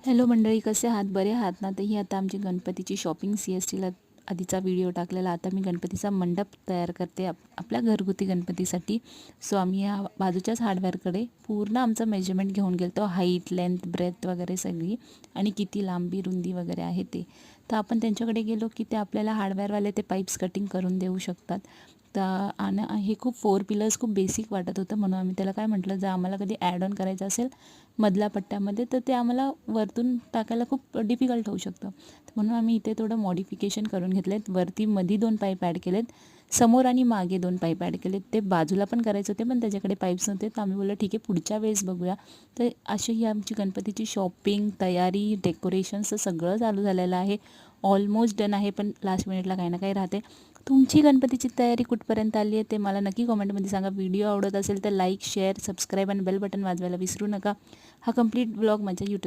Hello मंडळी, कसे आहात? बरे आहात ना? तर ही आता आमची गणपतीची शॉपिंग CSTला आधीचा व्हिडिओ टाकलेला. आता मी गणपतीचा मंडप तयार करते आपल्या घरगुती गणपतीसाठी. सो आम्ही या बाजूच्याच हार्डवेअरकडे पूर्ण आमचं मेजरमेंट घेऊन गेलो, हाईट, लेंथ, ब्रेथ वगैरे सगळी, आणि किती लांबी रुंदी वगैरे आहे ते. तर आपण त्यांच्याकडे गेलो की ते आपल्याला हार्डवेअरवाले ते पाईप्स कटिंग करून देऊ शकतात. तर आणि हे खूप 4 पिलर्स खूप बेसिक वाटत होतं, म्हणून आम्ही त्याला काय म्हटलं, जर आम्हाला कधी ॲड ऑन करायचं असेल मधल्या पट्ट्यामध्ये तर ते आम्हाला वरतून टाकायला खूप डिफिकल्ट होऊ शकतं. म्हणून आम्ही इथे थोडं मॉडिफिकेशन करून घेतलेत. वरती मध्ये 2 पाईप ॲड केलेत, समोर आणि मागे 2 पाईप ॲड केलेत. ते बाजूला पण करायचं होते पण त्याच्याकडे पाईप्स नव्हते, तर आम्ही बोललो ठीक आहे पुढच्या वेळेस बघूया. तर अशी ही आमची गणपतीची शॉपिंग, तयारी, डेकोरेशनचं सगळं चालू झालेलं आहे. ऑलमोस्ट डन आहे, पण लास्ट मिनिटला काही ना काही राहते. तुमची गणपतीची तयारी कुठपर्यंत आली आहे ते मला नक्की कॉमेंटमध्ये सांगा. व्हिडिओ आवडत असेल तर लाईक, शेअर, सबस्क्राईब आणि बेल बटन वाजवायला विसरू नका. हा कंप्लीट ब्लॉग माझ्या यूट्यूब